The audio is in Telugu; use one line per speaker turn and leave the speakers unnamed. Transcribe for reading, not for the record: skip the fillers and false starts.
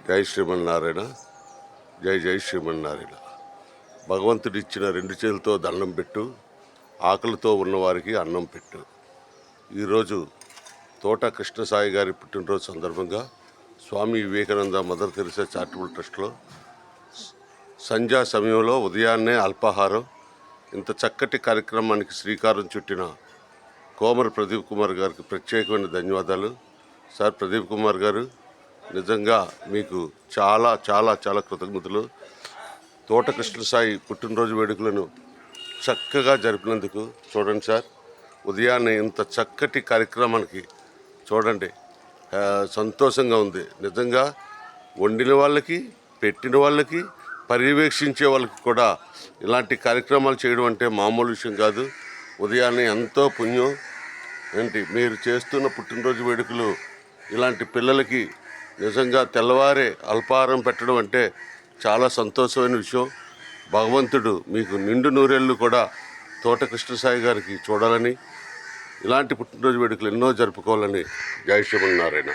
జై శ్రీమన్నారాయణ. జై జై శ్రీమన్నారాయణ. భగవంతుడు ఇచ్చిన రెండు చేతులతో దండం పెట్టు, ఆకలితో ఉన్నవారికి అన్నం పెట్టు. ఈరోజు తోట కృష్ణసాయి గారి పుట్టినరోజు సందర్భంగా Swami Vivekananda mother Teresa charitable ట్రస్ట్లో సంధ్యా సమయంలో ఉదయాన్నే అల్పాహారం, ఇంత చక్కటి కార్యక్రమానికి శ్రీకారం చుట్టిన కోమర ప్రదీప్ కుమార్ గారికి ప్రత్యేకమైన ధన్యవాదాలు. సార్ ప్రదీప్ కుమార్ గారు, నిజంగా మీకు చాలా చాలా చాలా కృతజ్ఞతలు. తోట కృష్ణసాయి పుట్టినరోజు వేడుకలను చక్కగా జరిపినందుకు. చూడండి సార్, ఉదయాన్నే ఇంత చక్కటి కార్యక్రమానికి చూడండి, సంతోషంగా ఉంది. నిజంగా వండిన వాళ్ళకి, పెట్టిన వాళ్ళకి, పర్యవేక్షించే వాళ్ళకి కూడా ఇలాంటి కార్యక్రమాలు చేయడం అంటే మామూలు విషయం కాదు. ఉదయాన్నే ఎంతో పుణ్యం. ఏంటి మీరు చేస్తున్న పుట్టినరోజు వేడుకలు ఇలాంటి పిల్లలకి నిజంగా తెల్లవారే అల్పాహారం పెట్టడం అంటే చాలా సంతోషమైన విషయం. భగవంతుడు మీకు నిండు నూరేళ్ళు కూడా తోట కృష్ణసాయి గారికి చూడాలని, ఇలాంటి పుట్టినరోజు వేడుకలు ఎన్నో జరుపుకోవాలని జై శ్రీమన్నారాయణ.